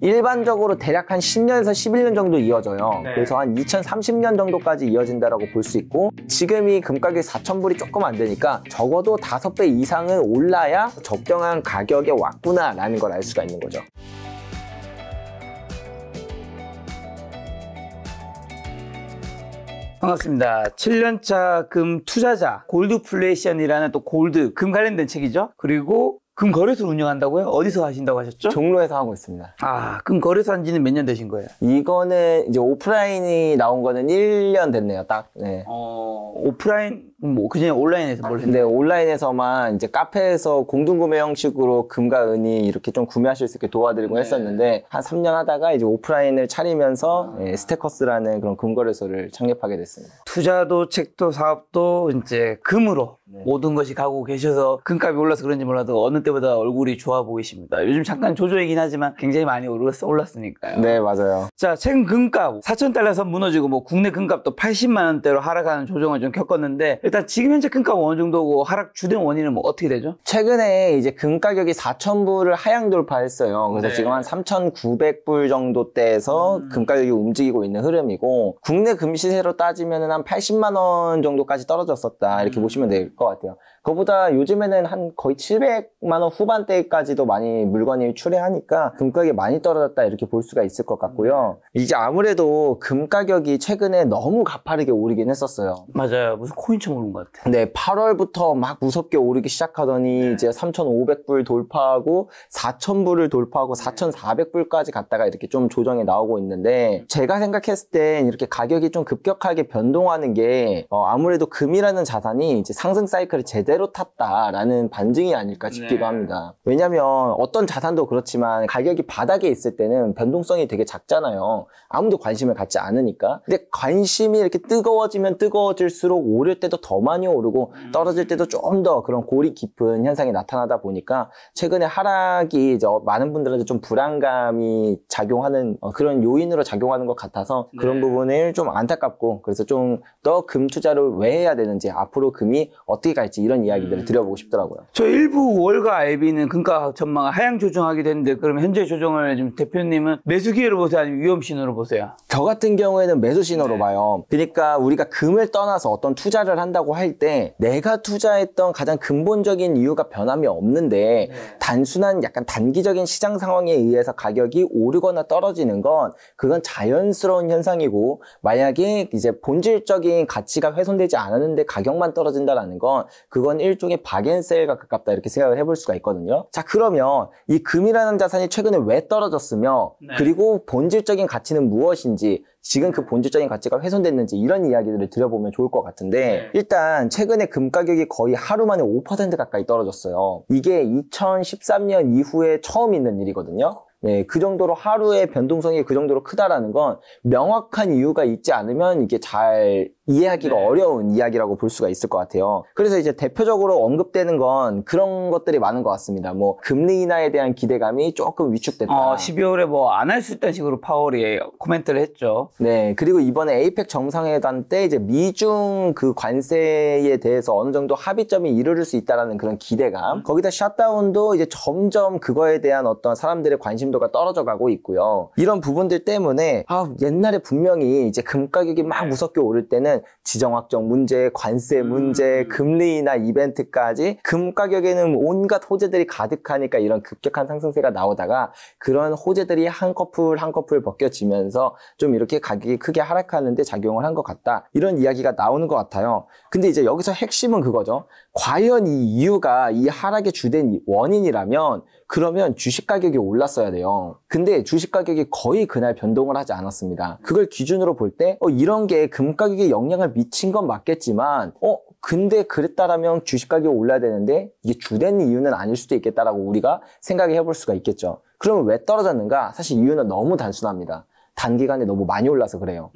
일반적으로 대략 한 10년에서 11년 정도 이어져요. 네. 그래서 한 2030년 정도까지 이어진다라고 볼 수 있고, 지금이 금가격이 4,000불이 조금 안 되니까 적어도 5배 이상은 올라야 적정한 가격에 왔구나라는 걸 알 수가 있는 거죠. 반갑습니다. 7년차 금 투자자 골드플레이션이라는 또 골드 금 관련된 책이죠. 그리고 금 거래소를 운영한다고요? 어디서 하신다고 하셨죠? 종로에서 하고 있습니다. 아, 금 거래소 한 지는 몇 년 되신 거예요? 이거는 이제 오프라인이 나온 거는 1년 됐네요, 딱. 네. 오프라인 뭐 그냥 온라인에서 뭘 했나요? 네, 온라인에서만 이제 카페에서 공동구매 형식으로 금과 은이 이렇게 좀 구매하실 수 있게 도와드리고 했었는데, 한 3년 하다가 이제 오프라인을 차리면서 스테커스라는 그런 금거래소를 창립하게 됐습니다. 투자도 책도 사업도 이제 금으로 모든 것이 가고 계셔서 금값이 올라서 그런지 몰라도 어느 때보다 얼굴이 좋아 보이십니다. 요즘 잠깐 조조이긴 하지만 굉장히 많이 올랐으니까요. 네, 맞아요. 자, 최근 금값 4,000달러 선 무너지고 뭐 국내 금값도 80만 원대로 하락하는 조정을 좀 겪었는데, 일단 지금 현재 금값 어느 정도고 하락 주된 원인은 뭐 어떻게 되죠? 최근에 이제 금 가격이 4,000불을 하향 돌파했어요. 그래서 네. 지금 한 3,900불 정도대에서 금 가격이 움직이고 있는 흐름이고, 국내 금 시세로 따지면 한 80만 원 정도까지 떨어졌었다, 이렇게 보시면 될 것 같아요. 그거보다 요즘에는 한 거의 700만 원 후반대까지도 많이 물건이 출하하니까 금 가격이 많이 떨어졌다, 이렇게 볼 수가 있을 것 같고요. 이제 아무래도 금 가격이 최근에 너무 가파르게 오르긴 했었어요. 맞아요. 무슨 코인처럼 오른 것 같아요. 네, 8월부터 막 무섭게 오르기 시작하더니 이제 3,500불 돌파하고 4,000불을 돌파하고 4,400불까지 갔다가 이렇게 좀 조정이 나오고 있는데, 제가 생각했을 땐 이렇게 가격이 좀 급격하게 변동하는 게 아무래도 금이라는 자산이 이제 상승 사이클을 제대로 탔다라는 반증이 아닐까 싶기도 합니다. 왜냐면 어떤 자산도 그렇지만 가격이 바닥에 있을 때는 변동성이 되게 작잖아요. 아무도 관심을 갖지 않으니까. 근데 관심이 이렇게 뜨거워지면 뜨거워질수록 오를 때도 더 많이 오르고 떨어질 때도 좀 더 그런 골이 깊은 현상이 나타나다 보니까 최근에 하락이 이제 많은 분들한테 좀 불안감이 작용하는 그런 요인으로 작용하는 것 같아서 그런 부분을 좀 안타깝고, 그래서 좀 더 금 투자를 왜 해야 되는지, 앞으로 금이 어떻게 갈지 이런 이야기들을 드려보고 싶더라고요. 저 일부 월가 IB는 금가 전망을 하향 조정하게 됐는데, 그럼 현재 조정을 지금 대표님은 매수 기회로 보세요, 아니면 위험 신호로 보세요? 저 같은 경우에는 매수 신호로 봐요. 그러니까 우리가 금을 떠나서 어떤 투자를 한다고 할 때 내가 투자했던 가장 근본적인 이유가 변함이 없는데, 단순한 약간 단기적인 시장 상황에 의해서 가격이 오르거나 떨어지는 건 그건 자연스러운 현상이고, 만약에 이제 본질적인 가치가 훼손되지 않았는데 가격만 떨어진다라는 건 그건 일종의 박앤셀과 가깝다, 이렇게 생각을 해볼 수가 있거든요. 자, 그러면 이 금이라는 자산이 최근에 왜 떨어졌으며, 그리고 본질적인 가치는 무엇인지, 지금 그 본질적인 가치가 훼손됐는지, 이런 이야기들을 드려보면 좋을 것 같은데, 일단 최근에 금 가격이 거의 하루 만에 5% 가까이 떨어졌어요. 이게 2013년 이후에 처음 있는 일이거든요. 네, 그 정도로 하루의 변동성이 그 정도로 크다라는 건 명확한 이유가 있지 않으면 이게 잘 이해하기가 어려운 이야기라고 볼 수가 있을 것 같아요. 그래서 이제 대표적으로 언급되는 건 그런 것들이 많은 것 같습니다. 뭐 금리 인하에 대한 기대감이 조금 위축됐다. 12월에 뭐 안 할 수 있다는 식으로 파월이 코멘트를 했죠. 네, 그리고 이번에 에이펙 정상회담 때 이제 미중 그 관세에 대해서 어느 정도 합의점이 이루어질 수 있다라는 그런 기대감. 거기다 샷다운도 이제 점점 그거에 대한 어떤 사람들의 관심도가 떨어져 가고 있고요. 이런 부분들 때문에 옛날에 분명히 이제 금 가격이 막 무섭게 오를 때는 지정학적 문제, 관세 문제, 금리 인하 이벤트까지 금 가격에는 온갖 호재들이 가득하니까 이런 급격한 상승세가 나오다가 그런 호재들이 한 커플 한 커플 벗겨지면서 좀 이렇게 가격이 크게 하락하는데 작용을 한 것 같다, 이런 이야기가 나오는 것 같아요. 근데 이제 여기서 핵심은 그거죠. 과연 이 이유가 이 하락의 주된 원인이라면 그러면 주식 가격이 올랐어야 돼요. 근데 주식 가격이 거의 그날 변동을 하지 않았습니다. 그걸 기준으로 볼 때 이런 게 금 가격에 영향을 미친 건 맞겠지만 근데 그랬다라면 주식 가격이 올라야 되는데 이게 주된 이유는 아닐 수도 있겠다라고 우리가 생각해 볼 수가 있겠죠. 그러면 왜 떨어졌는가? 사실 이유는 너무 단순합니다. 단기간에 너무 많이 올라서 그래요.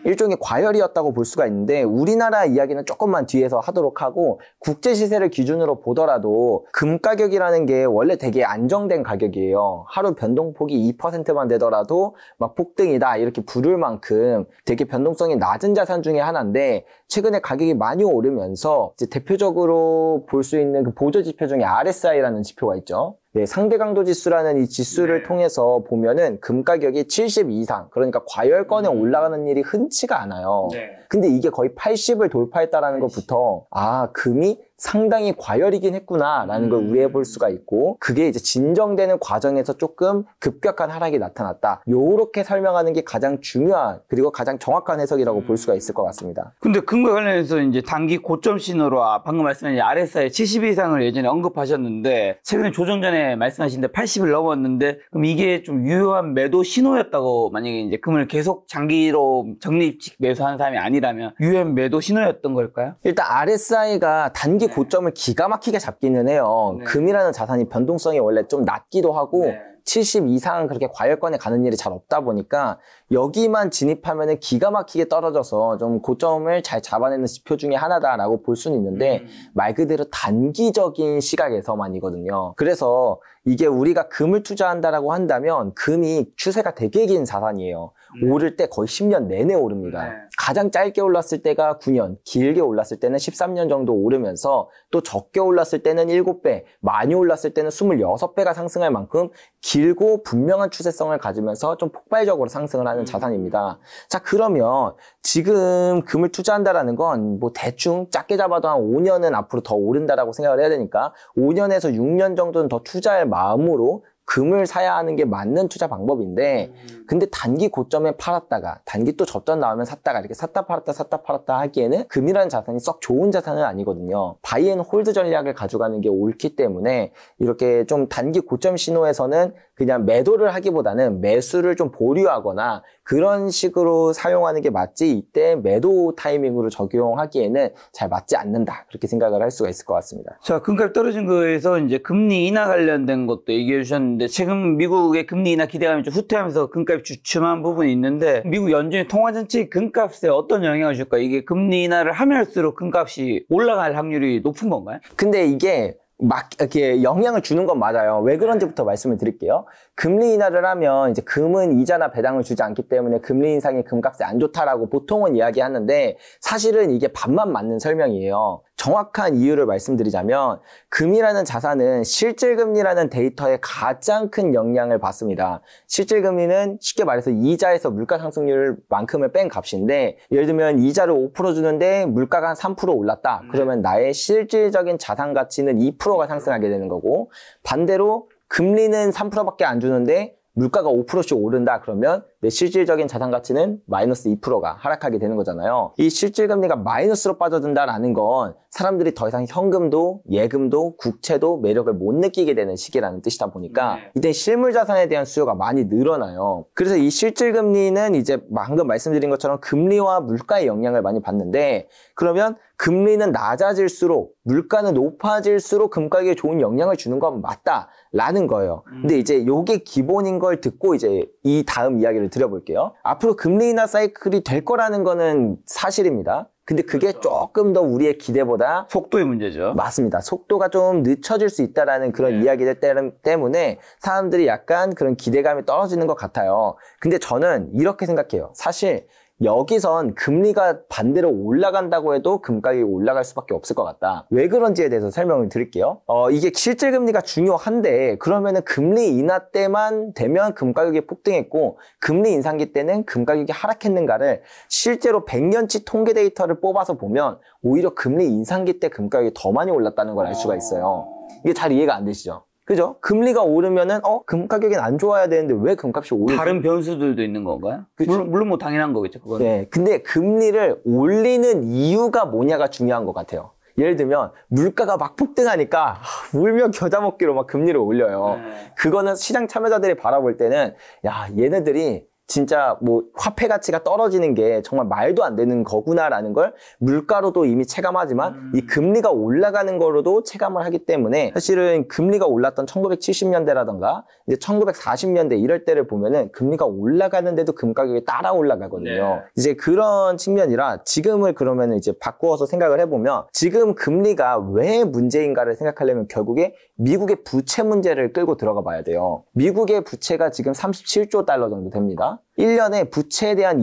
일종의 과열이었다고 볼 수가 있는데, 우리나라 이야기는 조금만 뒤에서 하도록 하고, 국제 시세를 기준으로 보더라도 금 가격이라는 게 원래 되게 안정된 가격이에요. 하루 변동폭이 2%만 되더라도 막 폭등이다 이렇게 부를 만큼 되게 변동성이 낮은 자산 중에 하나인데, 최근에 가격이 많이 오르면서 이제 대표적으로 볼 수 있는 그 보조 지표 중에 RSI라는 지표가 있죠. 네, 상대 강도 지수라는 이 지수를 통해서 보면은 금 가격이 70 이상, 그러니까 과열권에 올라가는 일이 흔치가 않아요. 근데 이게 거의 80을 돌파했다라는 것부터 금이 상당히 과열이긴 했구나라는 걸 우려해 볼 수가 있고, 그게 이제 진정되는 과정에서 조금 급격한 하락이 나타났다. 요렇게 설명하는 게 가장 중요한, 그리고 가장 정확한 해석이라고 볼 수가 있을 것 같습니다. 근데 금과 관련해서 이제 단기 고점 신호로 방금 말씀하신 RSI 70 이상을 예전에 언급하셨는데, 최근에 조정 전에 말씀하신 데 80을 넘었는데, 그럼 이게 좀 유효한 매도 신호였다고, 만약에 이제 금을 계속 장기로 적립식 매수하는 사람이 아니라면 유효한 매도 신호였던 걸까요? 일단 RSI가 단기 고점을 기가 막히게 잡기는 해요. 금이라는 자산이 변동성이 원래 좀 낮기도 하고 70 이상 그렇게 과열권에 가는 일이 잘 없다 보니까 여기만 진입하면은 기가 막히게 떨어져서 좀 고점을 잘 잡아내는 지표 중에 하나다라고 볼 수는 있는데 말 그대로 단기적인 시각에서만이거든요. 그래서 이게 우리가 금을 투자한다라고 한다면 금이 추세가 되게 긴 자산이에요. 오를 때 거의 10년 내내 오릅니다. 가장 짧게 올랐을 때가 9년, 길게 올랐을 때는 13년 정도 오르면서 또 적게 올랐을 때는 7배, 많이 올랐을 때는 26배가 상승할 만큼 길고 분명한 추세성을 가지면서 좀 폭발적으로 상승을 하는 자산입니다. 자, 그러면 지금 금을 투자한다라는 건 뭐 대충 작게 잡아도 한 5년은 앞으로 더 오른다라고 생각을 해야 되니까 5년에서 6년 정도는 더 투자할 마음으로 금을 사야 하는 게 맞는 투자 방법인데, 근데 단기 고점에 팔았다가 단기 또 저점 나오면 샀다가 이렇게 샀다 팔았다 하기에는 금이라는 자산이 썩 좋은 자산은 아니거든요. 바이 앤 홀드 전략을 가져가는 게 옳기 때문에 이렇게 좀 단기 고점 신호에서는 그냥 매도를 하기보다는 매수를 좀 보류하거나 그런 식으로 사용하는 게 맞지, 이때 매도 타이밍으로 적용하기에는 잘 맞지 않는다, 그렇게 생각을 할 수가 있을 것 같습니다. 자, 금값 떨어진 거에서 이제 금리 인하 관련된 것도 얘기해 주셨는데, 최근 미국의 금리 인하 기대감이 좀 후퇴하면서 금값이 주춤한 부분이 있는데, 미국 연준의 통화 전체 금값에 어떤 영향을 줄까? 이게 금리 인하를 하면 할수록 금값이 올라갈 확률이 높은 건가요? 근데 이게 막 이렇게 영향을 주는 건 맞아요. 왜 그런지부터 말씀을 드릴게요. 금리 인하를 하면 이제 금은 이자나 배당을 주지 않기 때문에 금리 인상이 금값에 안 좋다라고 보통은 이야기하는데, 사실은 이게 반만 맞는 설명이에요. 정확한 이유를 말씀드리자면 금이라는 자산은 실질금리라는 데이터에 가장 큰 영향을 받습니다. 실질금리는 쉽게 말해서 이자에서 물가 상승률만큼을 뺀 값인데, 예를 들면 이자를 5% 주는데 물가가 한 3% 올랐다. 그러면 나의 실질적인 자산 가치는 2%가 상승하게 되는 거고, 반대로 금리는 3%밖에 안 주는데 물가가 5%씩 오른다. 그러면 내 실질적인 자산 가치는 마이너스 2%가 하락하게 되는 거잖아요. 이 실질금리가 마이너스로 빠져든다라는 건 사람들이 더 이상 현금도 예금도 국채도 매력을 못 느끼게 되는 시기라는 뜻이다 보니까 이때 실물 자산에 대한 수요가 많이 늘어나요. 그래서 이 실질금리는 이제 방금 말씀드린 것처럼 금리와 물가의 영향을 많이 받는데, 그러면 금리는 낮아질수록 물가는 높아질수록 금가격에 좋은 영향을 주는 건 맞다라는 거예요. 근데 이제 요게 기본인 걸 듣고 이제 이 다음 이야기를 드려볼게요. 앞으로 금리 인하 사이클이 될 거라는 거는 사실입니다. 근데 그게 조금 더 우리의 기대보다 속도의 문제죠. 맞습니다. 속도가 좀 늦춰질 수 있다라는 그런 이야기들 때문에 사람들이 약간 그런 기대감이 떨어지는 것 같아요. 근데 저는 이렇게 생각해요. 사실 여기선 금리가 반대로 올라간다고 해도 금가격이 올라갈 수밖에 없을 것 같다. 왜 그런지에 대해서 설명을 드릴게요. 이게 실질금리가 중요한데, 그러면은 금리 인하 때만 되면 금가격이 폭등했고 금리 인상기 때는 금가격이 하락했는가를 실제로 100년치 통계 데이터를 뽑아서 보면 오히려 금리 인상기 때 금가격이 더 많이 올랐다는 걸 알 수가 있어요. 이게 잘 이해가 안 되시죠? 그죠? 금리가 오르면은 금 가격은 안 좋아야 되는데 왜 금값이 오르지? 다른 변수들도 있는 건가요? 물론 뭐 당연한 거겠죠, 그건. 네, 근데 금리를 올리는 이유가 뭐냐가 중요한 것 같아요. 예를 들면 물가가 막 폭등하니까 울며 겨자 먹기로 막 금리를 올려요. 그거는 시장 참여자들이 바라볼 때는 야, 얘네들이 진짜 뭐 화폐 가치가 떨어지는 게 정말 말도 안 되는 거구나라는 걸 물가로도 이미 체감하지만 이 금리가 올라가는 거로도 체감을 하기 때문에, 사실은 금리가 올랐던 1970년대라던가 이제 1940년대 이럴 때를 보면은 금리가 올라가는데도 금 가격이 따라 올라가거든요. 이제 그런 측면이라 지금을 그러면 이제 바꾸어서 생각을 해보면, 지금 금리가 왜 문제인가를 생각하려면 결국에 미국의 부채 문제를 끌고 들어가 봐야 돼요. 미국의 부채가 지금 37조 달러 정도 됩니다. 1년에 부채에 대한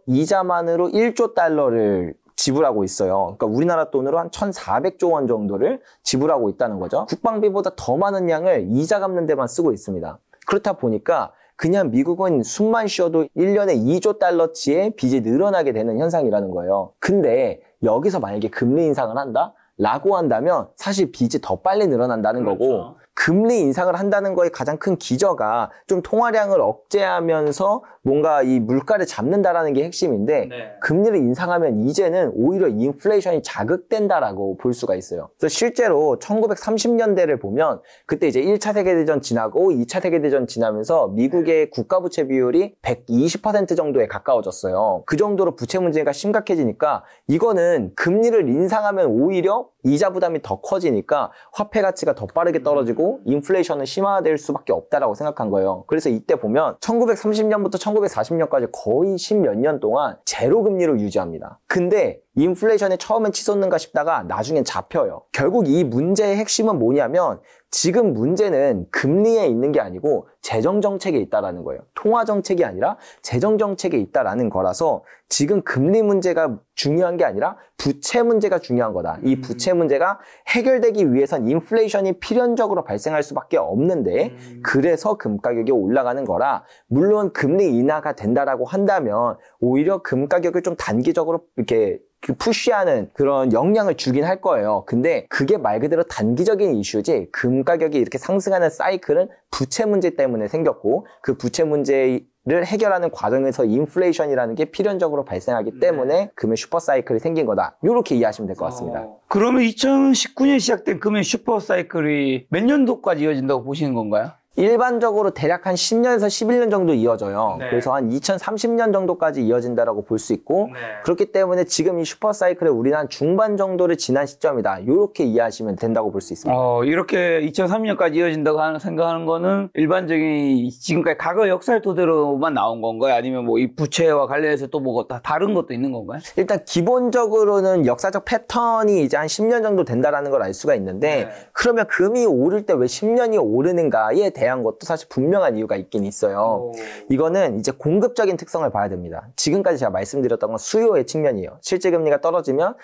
이자만으로 1조 달러를 지불하고 있어요. 그러니까 우리나라 돈으로 한 1,400조 원 정도를 지불하고 있다는 거죠. 국방비보다 더 많은 양을 이자 갚는 데만 쓰고 있습니다. 그렇다 보니까 그냥 미국은 숨만 쉬어도 1년에 2조 달러치의 빚이 늘어나게 되는 현상이라는 거예요. 근데 여기서 만약에 금리 인상을 한다? 라고 한다면 사실 빚이 더 빨리 늘어난다는 거고, 금리 인상을 한다는 거의 가장 큰 기저가 좀 통화량을 억제하면서 뭔가 이 물가를 잡는다라는 게 핵심인데, 금리를 인상하면 이제는 오히려 인플레이션이 자극된다라고 볼 수가 있어요. 그래서 실제로 1930년대를 보면 그때 이제 1차 세계대전 지나고 2차 세계대전 지나면서 미국의 국가부채 비율이 120% 정도에 가까워졌어요. 그 정도로 부채 문제가 심각해지니까 이거는 금리를 인상하면 오히려 이자 부담이 더 커지니까 화폐 가치가 더 빠르게 떨어지고 인플레이션은 심화될 수밖에 없다라고 생각한 거예요. 그래서 이때 보면 1930년부터 1940년까지 거의 10몇 년 동안 제로 금리를 유지합니다. 근데 인플레이션이 처음엔 치솟는가 싶다가 나중엔 잡혀요. 결국 이 문제의 핵심은 뭐냐면 지금 문제는 금리에 있는 게 아니고 재정정책에 있다라는 거예요. 통화정책이 아니라 재정정책에 있다라는 거라서 지금 금리 문제가 중요한 게 아니라 부채 문제가 중요한 거다. 이 부채 문제가 해결되기 위해선 인플레이션이 필연적으로 발생할 수밖에 없는데 그래서 금 가격이 올라가는 거라, 물론 금리 인하가 된다라고 한다면 오히려 금 가격을 좀 단기적으로 이렇게 푸시하는 그런 영향을 주긴 할 거예요. 근데 그게 말 그대로 단기적인 이슈지 금 가격이 이렇게 상승하는 사이클은 부채 문제 때문에 생겼고, 그 부채 문제를 해결하는 과정에서 인플레이션이라는 게 필연적으로 발생하기 때문에 금의 슈퍼 사이클이 생긴 거다. 이렇게 이해하시면 될 것 같습니다. 그러면 2019년 시작된 금의 슈퍼 사이클이 몇 년도까지 이어진다고 보시는 건가요? 일반적으로 대략 한 10년에서 11년 정도 이어져요. 네. 그래서 한 2030년 정도까지 이어진다라고 볼 수 있고, 네. 그렇기 때문에 지금 이 슈퍼 사이클에 우리는 한 중반 정도를 지난 시점이다. 이렇게 이해하시면 된다고 볼 수 있습니다. 이렇게 2003년까지 이어진다고 생각하는 거는 일반적인 지금까지 과거 역사를 토대로만 나온 건가요? 아니면 뭐 이 부채와 관련해서 또 뭐 다른 것도 있는 건가요? 일단 기본적으로는 역사적 패턴이 이제 한 10년 정도 된다라는 걸 알 수가 있는데, 네. 그러면 금이 오를 때 왜 10년이 오르는가에 대한 것도 사실 분명한 이유가 있긴 있어요. 이거는 이제 공급적인 특성을 봐야 됩니다. 지금까지 제가 말씀드렸던 건 수요의 측면이에요. 실제 금리가 떨어지면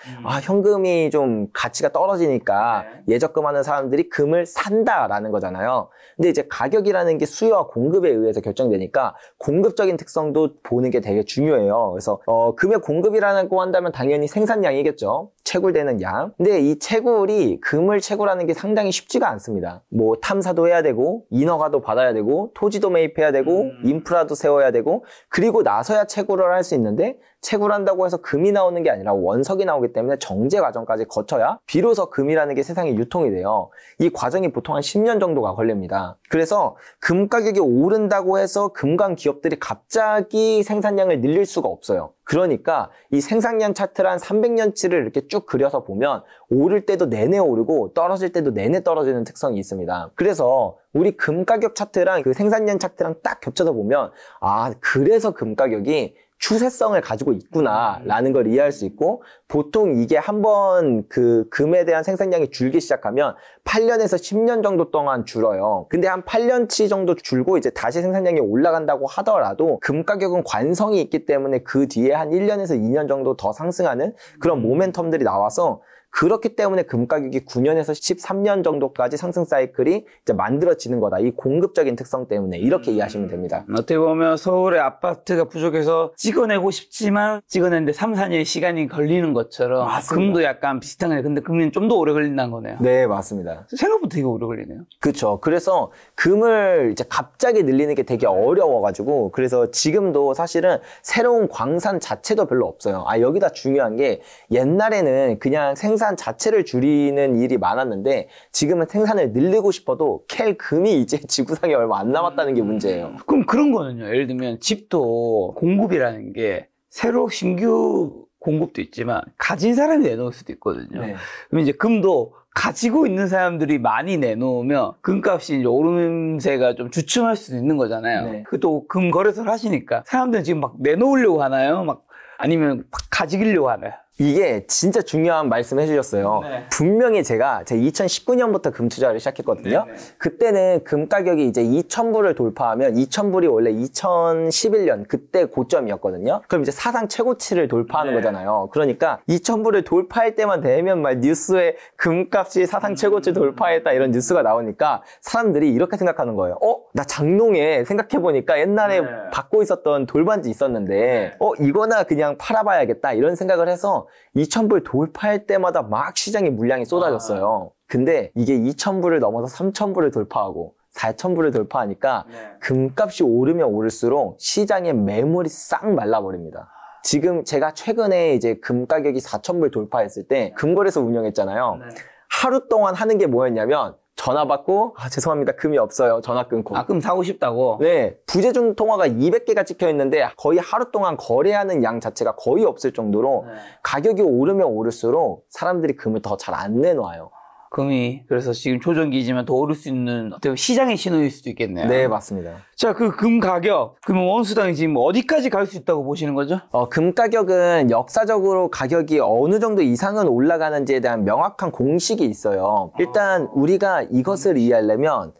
현금이 좀 가치가 떨어지니까 예적금하는 사람들이 금을 산다라는 거잖아요. 근데 이제 가격이라는 게 수요와 공급에 의해서 결정되니까 공급적인 특성도 보는 게 되게 중요해요. 그래서 금의 공급이라고 한다면 당연히 생산량이겠죠. 채굴되는 양. 근데 이 채굴이, 금을 채굴하는 게 상당히 쉽지가 않습니다. 뭐 탐사도 해야 되고, 인허가도 받아야 되고, 토지도 매입해야 되고, 인프라도 세워야 되고, 그리고 나서야 채굴을 할 수 있는데, 채굴한다고 해서 금이 나오는 게 아니라 원석이 나오기 때문에 정제 과정까지 거쳐야 비로소 금이라는 게 세상에 유통이 돼요. 이 과정이 보통 한 10년 정도가 걸립니다. 그래서 금 가격이 오른다고 해서 금광 기업들이 갑자기 생산량을 늘릴 수가 없어요. 그러니까 이 생산량 차트를 한 300년치를 이렇게 쭉 그려서 보면 오를 때도 내내 오르고 떨어질 때도 내내 떨어지는 특성이 있습니다. 그래서 우리 금 가격 차트랑 그 생산량 차트랑 딱 겹쳐서 보면, 아, 그래서 금 가격이 추세성을 가지고 있구나라는 걸 이해할 수 있고, 보통 이게 한번 그 금에 대한 생산량이 줄기 시작하면 8년에서 10년 정도 동안 줄어요. 근데 한 8년치 정도 줄고 이제 다시 생산량이 올라간다고 하더라도 금 가격은 관성이 있기 때문에 그 뒤에 한 1년에서 2년 정도 더 상승하는 그런 모멘텀들이 나와서, 그렇기 때문에 금 가격이 9년에서 13년 정도까지 상승 사이클이 이제 만들어지는 거다. 이 공급적인 특성 때문에 이렇게 이해하시면 됩니다. 어떻게 보면 서울의 아파트가 부족해서 찍어내고 싶지만 찍어내는데 3, 4년의 시간이 걸리는 것처럼 맞습니다. 금도 약간 비슷한 거네요. 근데 금은 좀 더 오래 걸린다는 거네요. 네, 맞습니다. 생각보다 되게 오래 걸리네요. 그렇죠. 그래서 금을 이제 갑자기 늘리는 게 되게 어려워가지고, 그래서 지금도 사실은 새로운 광산 자체도 별로 없어요. 여기다 중요한 게, 옛날에는 그냥 생산 자체를 줄이는 일이 많았는데 지금은 생산을 늘리고 싶어도 캘 금이 이제 지구상에 얼마 안 남았다는 게 문제예요. 그럼 그런 거는요. 예를 들면 집도 공급이라는 게 새로 신규 공급도 있지만 가진 사람이 내놓을 수도 있거든요. 네. 그럼 이제 금도 가지고 있는 사람들이 많이 내놓으면 금값이 이제 오름세가 좀 주춤할 수도 있는 거잖아요. 네. 그 또 금 거래소를 하시니까 사람들은 지금 막 내놓으려고 하나요? 막 아니면 가지기려고 하나요? 이게 진짜 중요한 말씀 해주셨어요. 네. 분명히 제 2019년부터 금 투자를 시작했거든요. 네네. 그때는 금 가격이 이제 2,000불을 돌파하면 2,000불이 원래 2011년 그때 고점이었거든요. 그럼 이제 사상 최고치를 돌파하는 네. 거잖아요. 그러니까 2,000불을 돌파할 때만 되면 막 뉴스에 금값이 사상 최고치 돌파했다 이런 뉴스가 나오니까 사람들이 이렇게 생각하는 거예요. 나 장롱에 생각해보니까 옛날에 네. 받고 있었던 돌반지 있었는데 이거나 그냥 팔아봐야겠다 이런 생각을 해서 2,000불 돌파할 때마다 막 시장에 물량이 쏟아졌어요. 근데 이게 2,000불을 넘어서 3,000불을 돌파하고 4,000불을 돌파하니까 금값이 오르면 오를수록 시장의 매물이 싹 말라버립니다. 지금 제가 최근에 이제 금 가격이 4,000불 돌파했을 때 금거래소 운영했잖아요. 하루 동안 하는 게 뭐였냐면 전화 받고 죄송합니다. 금이 없어요. 전화 끊고. 금 사고 싶다고? 네. 부재중 통화가 200개가 찍혀 있는데 거의 하루 동안 거래하는 양 자체가 거의 없을 정도로 가격이 오르면 오를수록 사람들이 금을 더 잘 안 내놔요. 금이 그래서 지금 조정기지만 더 오를 수 있는 어떻게 시장의 신호일 수도 있겠네요. 네, 맞습니다. 자, 그 금 가격, 그러면 원수당이 지금 어디까지 갈 수 있다고 보시는 거죠? 금 가격은 역사적으로 가격이 어느 정도 이상은 올라가는지에 대한 명확한 공식이 있어요. 일단 우리가 이것을 이해하려면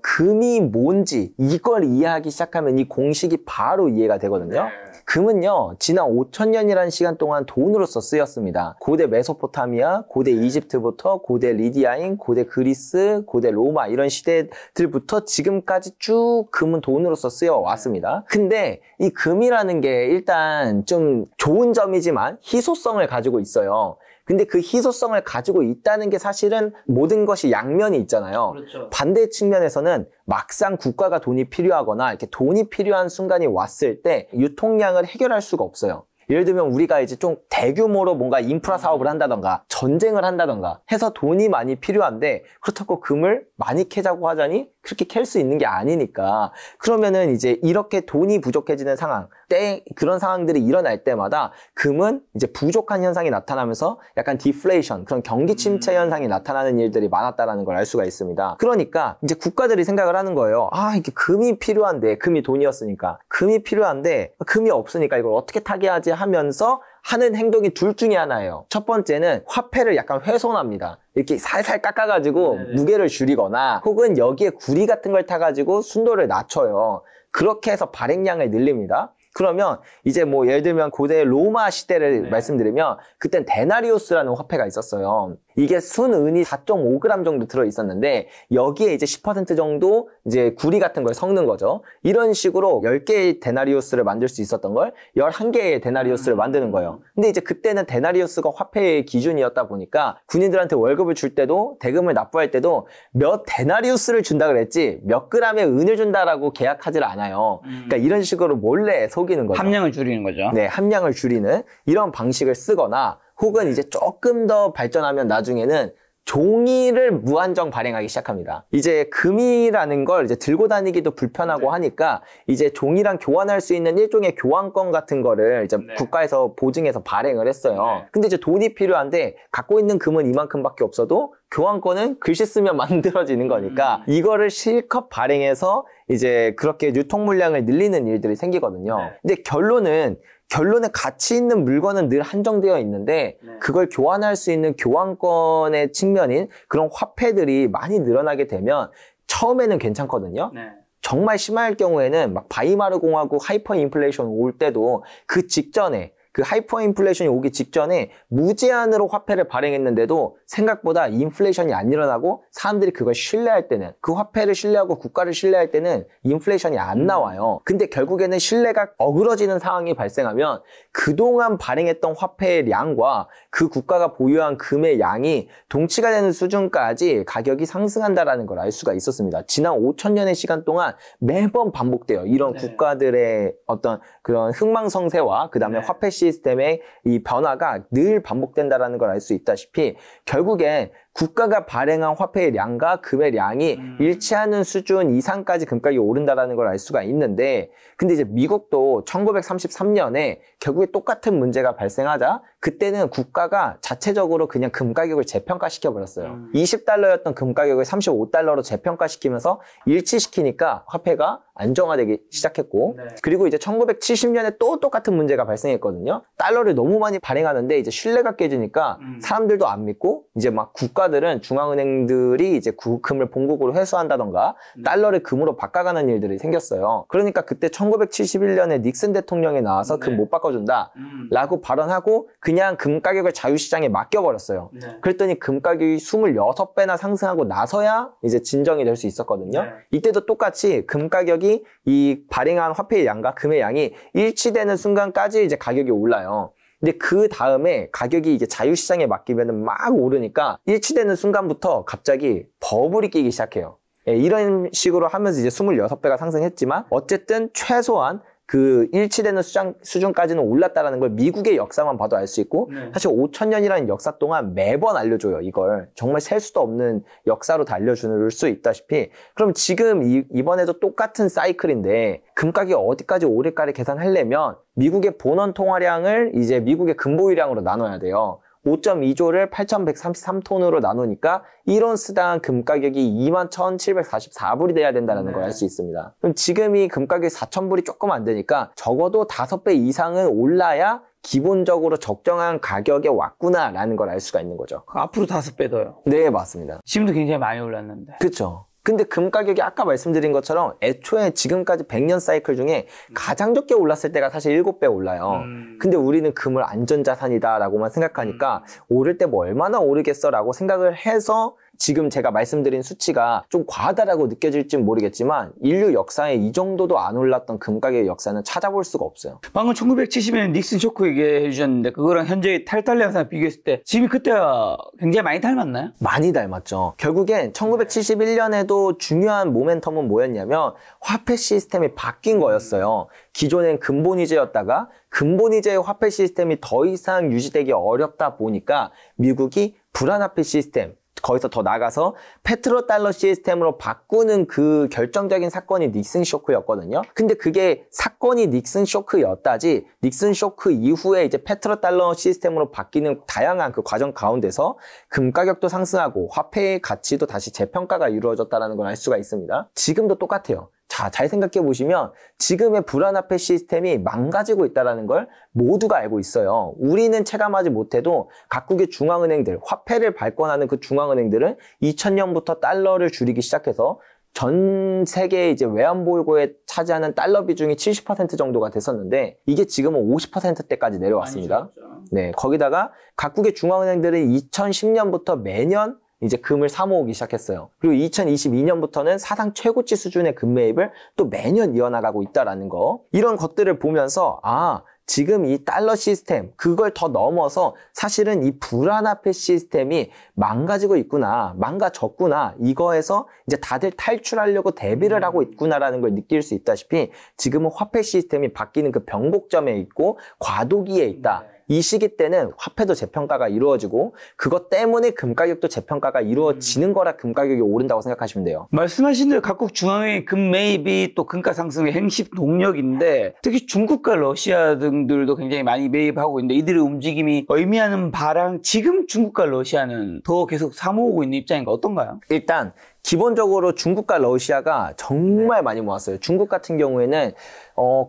금이 뭔지 이걸 이해하기 시작하면 이 공식이 바로 이해가 되거든요. 금은요, 지난 5,000년이라는 시간 동안 돈으로서 쓰였습니다. 고대 메소포타미아, 고대 이집트부터 고대 리디아인, 고대 그리스, 고대 로마 이런 시대들부터 지금까지 쭉 금은 돈으로서 쓰여왔습니다. 근데 이 금이라는 게 일단 좀 좋은 점이지만 희소성을 가지고 있어요. 근데 그 희소성을 가지고 있다는 게 사실은 모든 것이 양면이 있잖아요. 그렇죠. 반대 측면에서는 막상 국가가 돈이 필요하거나 이렇게 돈이 필요한 순간이 왔을 때 유통량을 해결할 수가 없어요. 예를 들면 우리가 이제 좀 대규모로 뭔가 인프라 사업을 한다던가 전쟁을 한다던가 해서 돈이 많이 필요한데 그렇다고 금을 많이 캐자고 하자니 그렇게 캘 수 있는 게 아니니까 그러면은 이제 이렇게 돈이 부족해지는 상황 그런 상황들이 일어날 때마다 금은 이제 부족한 현상이 나타나면서 약간 디플레이션 그런 경기 침체 현상이 나타나는 일들이 많았다라는 걸 알 수가 있습니다. 그러니까 이제 국가들이 생각을 하는 거예요. 이게 금이 필요한데 금이 돈이었으니까 금이 필요한데 금이 없으니까 이걸 어떻게 타개하지 하면서 하는 행동이 둘 중에 하나예요. 첫 번째는 화폐를 약간 훼손합니다. 이렇게 살살 깎아가지고 무게를 줄이거나 혹은 여기에 구리 같은 걸 타가지고 순도를 낮춰요. 그렇게 해서 발행량을 늘립니다. 그러면 이제 뭐 예를 들면 고대 로마 시대를 말씀드리면 그땐 데나리우스라는 화폐가 있었어요. 이게 순은이 4.5g 정도 들어 있었는데 여기에 이제 10% 정도 이제 구리 같은 걸 섞는 거죠. 이런 식으로 10개의 데나리우스를 만들 수 있었던 걸 11개의 데나리우스를 만드는 거예요. 근데 이제 그때는 데나리우스가 화폐의 기준이었다 보니까 군인들한테 월급을 줄 때도 대금을 납부할 때도 몇 데나리우스를 준다 그랬지 몇 그램의 은을 준다라고 계약하질 않아요. 그러니까 이런 식으로 몰래 속이는 거죠. 함량을 줄이는 거죠. 네, 함량을 줄이는 이런 방식을 쓰거나 혹은 이제 조금 더 발전하면 나중에는 종이를 무한정 발행하기 시작합니다. 이제 금이라는 걸 이제 들고 다니기도 불편하고 하니까 이제 종이랑 교환할 수 있는 일종의 교환권 같은 거를 이제 국가에서 보증해서 발행을 했어요. 근데 이제 돈이 필요한데 갖고 있는 금은 이만큼밖에 없어도 교환권은 글씨 쓰면 만들어지는 거니까 이거를 실컷 발행해서 이제 그렇게 유통 물량을 늘리는 일들이 생기거든요. 근데 결론은 가치 있는 물건은 늘 한정되어 있는데 그걸 교환할 수 있는 교환권의 측면인 그런 화폐들이 많이 늘어나게 되면 처음에는 괜찮거든요. 정말 심할 경우에는 막 바이마르 공화국 하이퍼 인플레이션 올 때도 그 직전에 그 하이퍼 인플레이션이 오기 직전에 무제한으로 화폐를 발행했는데도 생각보다 인플레이션이 안 일어나고 사람들이 그걸 신뢰할 때는 그 화폐를 신뢰하고 국가를 신뢰할 때는 인플레이션이 안 나와요. 근데 결국에는 신뢰가 어그러지는 상황이 발생하면 그동안 발행했던 화폐의 양과 그 국가가 보유한 금의 양이 동치가 되는 수준까지 가격이 상승한다라는 걸 알 수가 있었습니다. 지난 5,000년의 시간 동안 매번 반복돼요. 이런 국가들의 어떤 그런 흥망성쇠와 그 다음에 화폐 시스템의 이 변화가 늘 반복된다라는 걸 알 수 있다시피 결국엔 국가가 발행한 화폐의 양과 금의 양이 일치하는 수준 이상까지 금가격이 오른다라는 걸 알 수가 있는데, 근데 이제 미국도 1933년에 결국에 똑같은 문제가 발생하자 그때는 국가가 자체적으로 그냥 금가격을 재평가시켜 버렸어요. 20달러였던 금가격을 35달러로 재평가시키면서 일치시키니까 화폐가 안정화되기 시작했고, 그리고 이제 1970년에 또 똑같은 문제가 발생했거든요. 달러를 너무 많이 발행하는데 이제 신뢰가 깨지니까 사람들도 안 믿고, 이제 막 국가들은 중앙은행들이 이제 금을 본국으로 회수한다던가 달러를 금으로 바꿔가는 일들이 생겼어요. 그러니까 그때 1971년에 닉슨 대통령이 나와서 금 못 바꿔준다 라고 발언하고 그냥 금 가격을 자유시장에 맡겨버렸어요. 그랬더니 금 가격이 26배나 상승하고 나서야 이제 진정이 될 수 있었거든요. 이때도 똑같이 금 가격이 이 발행한 화폐의 양과 금의 양이 일치되는 순간까지 이제 가격이 올라요. 근데 그 다음에 가격이 이게 자유시장에 맡기면 막 오르니까 일치되는 순간부터 갑자기 버블이 끼기 시작해요. 예, 이런 식으로 하면서 이제 26배가 상승했지만 어쨌든 최소한 그 일치되는 수준까지는 올랐다라는 걸 미국의 역사만 봐도 알 수 있고, 사실 5,000년이라는 역사 동안 매번 알려줘요. 이걸 정말 셀 수도 없는 역사로 다 알려줄 수 있다시피. 그럼 지금 이번에도 똑같은 사이클인데 금 가격이 어디까지 오를까를 계산하려면 미국의 본원 통화량을 이제 미국의 금보유량으로 나눠야 돼요. 5.2조를 8,133톤으로 나누니까 1온스당 금 가격이 21,744불이 돼야 된다는 걸 알 수 있습니다. 그럼 지금이 금 가격이 4,000불이 조금 안 되니까 적어도 5배 이상은 올라야 기본적으로 적정한 가격에 왔구나라는 걸 알 수가 있는 거죠. 앞으로 5배 더요? 네, 맞습니다. 지금도 굉장히 많이 올랐는데. 그렇죠. 근데 금 가격이 아까 말씀드린 것처럼 애초에 지금까지 100년 사이클 중에 가장 적게 올랐을 때가 사실 7배 올라요. 근데 우리는 금을 안전자산이다라고만 생각하니까 오를 때 뭐 얼마나 오르겠어 라고 생각을 해서 지금 제가 말씀드린 수치가 좀 과하다라고 느껴질진 모르겠지만 인류 역사에 이 정도도 안 올랐던 금 가격의 역사는 찾아볼 수가 없어요. 방금 1970년 닉슨 쇼크 얘기해 주셨는데 그거랑 현재의 탈달 현상 비교했을 때 지금 그때와 굉장히 많이 닮았나요? 많이 닮았죠. 결국엔 1971년에도 중요한 모멘텀은 뭐였냐면 화폐 시스템이 바뀐 거였어요. 기존엔 근본위제였다가 근본위제의 화폐 시스템이 더 이상 유지되기 어렵다 보니까 미국이 불안화폐 시스템, 거기서 더 나가서 페트로달러 시스템으로 바꾸는 그 결정적인 사건이 닉슨 쇼크였거든요. 근데 그게 사건이 닉슨 쇼크였다지 닉슨 쇼크 이후에 이제 페트로달러 시스템으로 바뀌는 다양한 그 과정 가운데서 금 가격도 상승하고 화폐의 가치도 다시 재평가가 이루어졌다는 걸 알 수가 있습니다. 지금도 똑같아요. 자, 잘 생각해 보시면 지금의 불안화폐 시스템이 망가지고 있다는 걸 모두가 알고 있어요. 우리는 체감하지 못해도 각국의 중앙은행들, 화폐를 발권하는 그 중앙은행들은 2000년부터 달러를 줄이기 시작해서 전 세계의 이제 외환보유고에 차지하는 달러 비중이 70% 정도가 됐었는데 이게 지금은 50%대까지 내려왔습니다. 네, 거기다가 각국의 중앙은행들은 2010년부터 매년 이제 금을 사 모으기 시작했어요. 그리고 2022년부터는 사상 최고치 수준의 금 매입을 또 매년 이어나가고 있다라는 거. 이런 것들을 보면서 지금 이 달러 시스템, 그걸 더 넘어서 사실은 이 불안화폐 시스템이 망가지고 있구나, 망가졌구나, 이거에서 이제 다들 탈출하려고 대비를 하고 있구나라는 걸 느낄 수 있다시피 지금은 화폐 시스템이 바뀌는 그 변곡점에 있고 과도기에 있다. 이 시기 때는 화폐도 재평가가 이루어지고 그것 때문에 금 가격도 재평가가 이루어지는 거라 금 가격이 오른다고 생각하시면 돼요. 말씀하신 대로 각국 중앙의 금 매입이 또 금가 상승의 행식 동력인데 특히 중국과 러시아 등들도 굉장히 많이 매입하고 있는데 이들의 움직임이 의미하는 바랑 지금 중국과 러시아는 더 계속 사모으고 있는 입장인가 어떤가요? 일단 기본적으로 중국과 러시아가 정말 많이 모았어요. 중국 같은 경우에는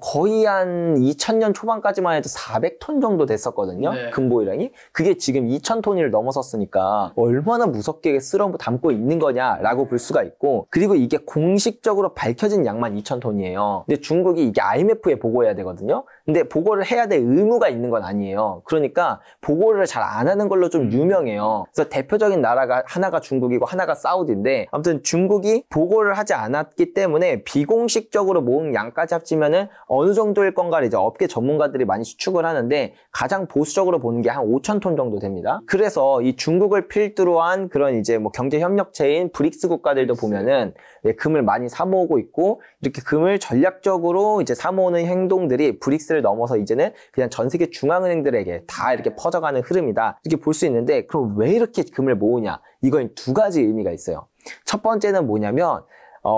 거의 한 2000년 초반까지만 해도 400톤 정도 됐었거든요. 금보유량이. 그게 지금 2000톤을 넘어섰으니까 얼마나 무섭게 쓸어 담고 있는 거냐라고 볼 수가 있고, 그리고 이게 공식적으로 밝혀진 양만 2000톤이에요. 근데 중국이 이게 IMF에 보고해야 되거든요. 근데 보고를 해야 될 의무가 있는 건 아니에요. 그러니까 보고를 잘 안 하는 걸로 좀 유명해요. 그래서 대표적인 나라가 하나가 중국이고 하나가 사우디인데 아무튼 중국이 보고를 하지 않았기 때문에 비공식적으로 모은 양까지 합치면은 어느 정도일 건가를 이제 업계 전문가들이 많이 추측을 하는데 가장 보수적으로 보는 게 한 5,000톤 정도 됩니다. 그래서 이 중국을 필두로 한 그런 이제 뭐 경제 협력체인 브릭스 국가들도 보면은 금을 많이 사모으고 있고 이렇게 금을 전략적으로 이제 사모으는 행동들이 브릭스를 넘어서 이제는 그냥 전 세계 중앙은행들에게 다 이렇게 퍼져가는 흐름이다. 이렇게 볼 수 있는데 그럼 왜 이렇게 금을 모으냐? 이건 두 가지 의미가 있어요. 첫 번째는 뭐냐면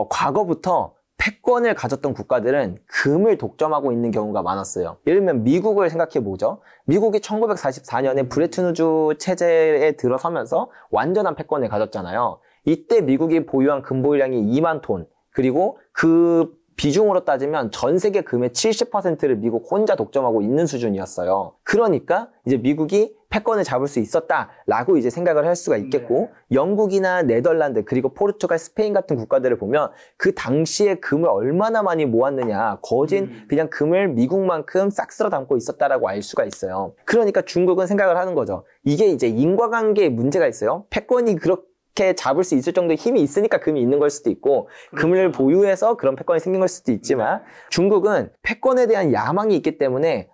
과거부터 패권을 가졌던 국가들은 금을 독점하고 있는 경우가 많았어요. 예를 들면 미국을 생각해보죠. 미국이 1944년에 브레튼 우즈 체제에 들어서면서 완전한 패권을 가졌잖아요. 이때 미국이 보유한 금 보유량이 2만 톤, 그리고 그 비중으로 따지면 전 세계 금의 70%를 미국 혼자 독점하고 있는 수준이었어요. 그러니까 이제 미국이 패권을 잡을 수 있었다라고 이제 생각을 할 수가 있겠고, 영국이나 네덜란드 그리고 포르투갈, 스페인 같은 국가들을 보면 그 당시에 금을 얼마나 많이 모았느냐, 거진 그냥 금을 미국만큼 싹 쓸어 담고 있었다라고 알 수가 있어요. 그러니까 중국은 생각을 하는 거죠. 이게 이제 인과관계에 문제가 있어요. 패권이 그렇게 잡을 수 있을 정도의 힘이 있으니까 금이 있는 걸 수도 있고, 금을 보유해서 그런 패권이 생긴 걸 수도 있지만 중국은 패권에 대한 야망이 있기 때문에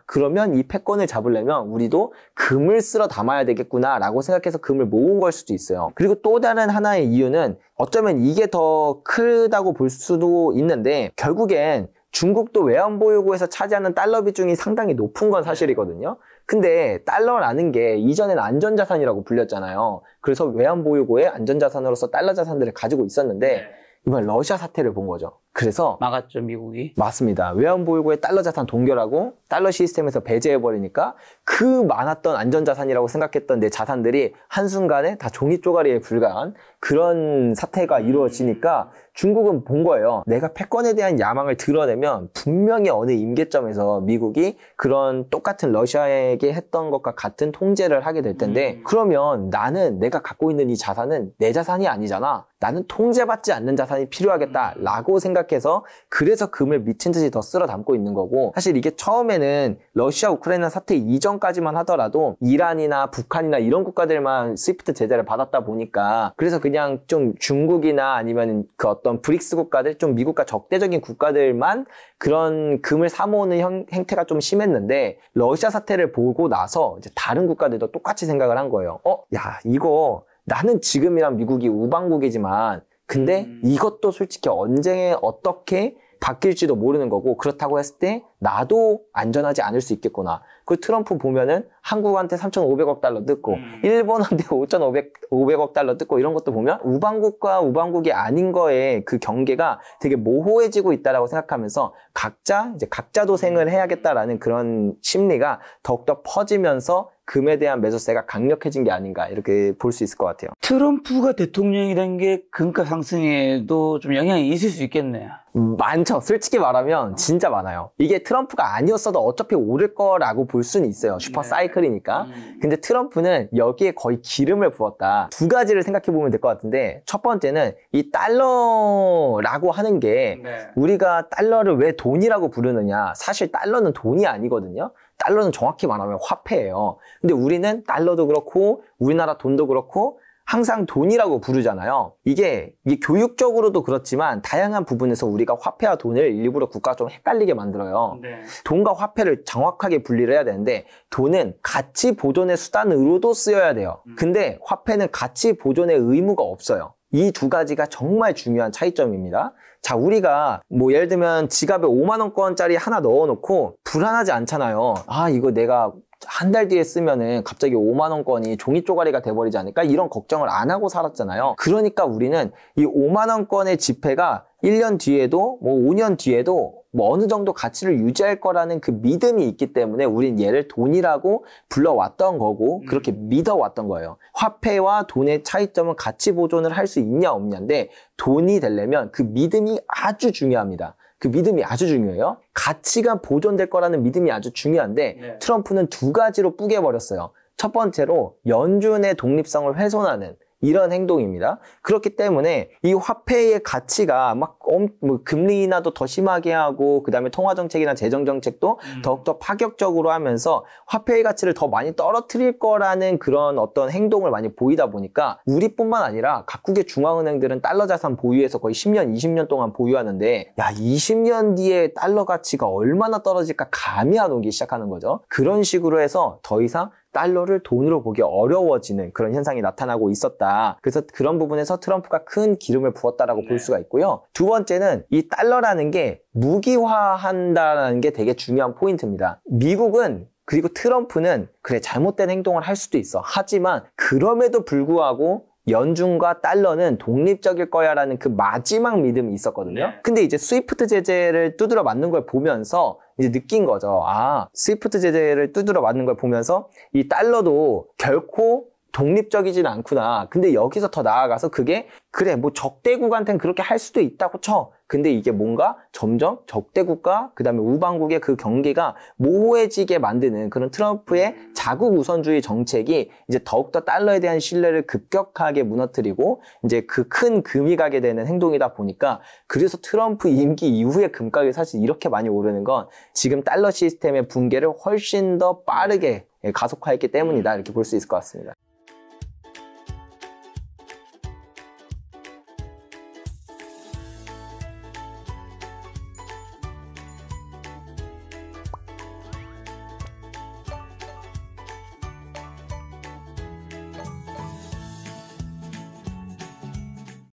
그러면 이 패권을 잡으려면 우리도 금을 쓸어 담아야 되겠구나 라고 생각해서 금을 모은 걸 수도 있어요. 그리고 또 다른 하나의 이유는 어쩌면 이게 더 크다고 볼 수도 있는데, 결국엔 중국도 외환보유고에서 차지하는 달러 비중이 상당히 높은 건 사실이거든요. 근데 달러라는 게 이전엔 안전자산이라고 불렸잖아요. 그래서 외환보유고의 안전자산으로서 달러 자산들을 가지고 있었는데 이번 러시아 사태를 본 거죠. 그래서 막았죠, 미국이. 맞습니다. 외환보유고의 달러 자산 동결하고 달러 시스템에서 배제해버리니까 그 많았던 안전자산이라고 생각했던 내 자산들이 한순간에 다 종이 쪼가리에 불과한 그런 사태가 이루어지니까 중국은 본 거예요. 내가 패권에 대한 야망을 드러내면 분명히 어느 임계점에서 미국이 그런 똑같은 러시아에게 했던 것과 같은 통제를 하게 될 텐데, 그러면 나는 내가 갖고 있는 이 자산은 내 자산이 아니잖아. 나는 통제받지 않는 자산이 필요하겠다라고 생각해서 그래서 금을 미친 듯이 더 쓸어 담고 있는 거고, 사실 이게 처음에는 러시아 우크라이나 사태 이전까지만 하더라도 이란이나 북한이나 이런 국가들만 스위프트 제재를 받았다 보니까 그래서 그냥 좀 중국이나 아니면 그 어떤 브릭스 국가들, 좀 미국과 적대적인 국가들만 그런 금을 사모으는 행태가 좀 심했는데, 러시아 사태를 보고 나서 이제 다른 국가들도 똑같이 생각을 한 거예요. 야, 이거 나는 지금이랑 미국이 우방국이지만 근데 이것도 솔직히 언제 어떻게 바뀔지도 모르는 거고, 그렇다고 했을 때 나도 안전하지 않을 수 있겠구나. 그 트럼프 보면은 한국한테 3,500억 달러 뜯고 일본한테 5,500억 달러 뜯고 이런 것도 보면 우방국과 우방국이 아닌 거에 그 경계가 되게 모호해지고 있다라고 생각하면서 각자 도생을 해야겠다라는 그런 심리가 더욱더 퍼지면서 금에 대한 매수세가 강력해진 게 아닌가, 이렇게 볼 수 있을 것 같아요. 트럼프가 대통령이 된 게 금값 상승에도 좀 영향이 있을 수 있겠네요. 많죠. 솔직히 말하면 진짜 많아요. 이게 트럼프가 아니었어도 어차피 오를 거라고 볼 수는 있어요. 슈퍼 사이클이니까. 근데 트럼프는 여기에 거의 기름을 부었다. 두 가지를 생각해 보면 될 것 같은데, 첫 번째는 이 달러라고 하는 게 우리가 달러를 왜 돈이라고 부르느냐. 사실 달러는 돈이 아니거든요. 달러는 정확히 말하면 화폐예요. 근데 우리는 달러도 그렇고 우리나라 돈도 그렇고 항상 돈이라고 부르잖아요. 이게 교육적으로도 그렇지만 다양한 부분에서 우리가 화폐와 돈을 일부러 국가가 좀 헷갈리게 만들어요. 돈과 화폐를 정확하게 분리를 해야 되는데, 돈은 가치 보존의 수단으로도 쓰여야 돼요. 근데 화폐는 가치 보존의 의무가 없어요. 이 두 가지가 정말 중요한 차이점입니다. 자, 우리가 뭐 예를 들면 지갑에 5만 원권짜리 하나 넣어놓고 불안하지 않잖아요. 이거 내가 한 달 뒤에 쓰면은 갑자기 5만 원권이 종이 쪼가리가 돼버리지 않을까, 이런 걱정을 안 하고 살았잖아요. 그러니까 우리는 이 5만 원권의 지폐가 1년 뒤에도 뭐 5년 뒤에도 뭐 어느 정도 가치를 유지할 거라는 그 믿음이 있기 때문에 우린 얘를 돈이라고 불러왔던 거고 그렇게 믿어왔던 거예요. 화폐와 돈의 차이점은 가치 보존을 할 수 있냐 없냐인데, 돈이 되려면 그 믿음이 아주 중요합니다. 그 믿음이 아주 중요해요. 가치가 보존될 거라는 믿음이 아주 중요한데 트럼프는 두 가지로 뿌개버렸어요. 첫 번째로 연준의 독립성을 훼손하는 이런 행동입니다. 그렇기 때문에 이 화폐의 가치가 막 금리 인하도 더 심하게 하고 그다음에 통화 정책이나 재정 정책도 더욱더 파격적으로 하면서 화폐의 가치를 더 많이 떨어뜨릴 거라는 그런 어떤 행동을 많이 보이다 보니까 우리뿐만 아니라 각국의 중앙은행들은 달러 자산 보유해서 거의 10년, 20년 동안 보유하는데 야, 20년 뒤에 달러 가치가 얼마나 떨어질까 감이 안 오기 시작하는 거죠. 그런 식으로 해서 더 이상 달러를 돈으로 보기 어려워지는 그런 현상이 나타나고 있었다. 그래서 그런 부분에서 트럼프가 큰 기름을 부었다라고 볼 수가 있고요. 두 번째는 이 달러라는 게 무기화한다는 게 되게 중요한 포인트입니다. 미국은 그리고 트럼프는 그래 잘못된 행동을 할 수도 있어. 하지만 그럼에도 불구하고 연준과 달러는 독립적일 거야 라는 그 마지막 믿음이 있었거든요. 근데 이제 스위프트 제재를 두드려 맞는 걸 보면서 이제 느낀 거죠. 아, 스위프트 제재를 두드려 맞는 걸 보면서 이 달러도 결코 독립적이진 않구나. 근데 여기서 더 나아가서 그게 그래 뭐 적대국한테는 그렇게 할 수도 있다고 쳐. 근데 이게 뭔가 점점 적대국과 그다음에 우방국의 그 경계가 모호해지게 만드는 그런 트럼프의 자국 우선주의 정책이 이제 더욱더 달러에 대한 신뢰를 급격하게 무너뜨리고 이제 그 큰 금이 가게 되는 행동이다 보니까 그래서 트럼프 임기 이후에 금값이 사실 이렇게 많이 오르는 건 지금 달러 시스템의 붕괴를 훨씬 더 빠르게 가속화했기 때문이다 이렇게 볼 수 있을 것 같습니다.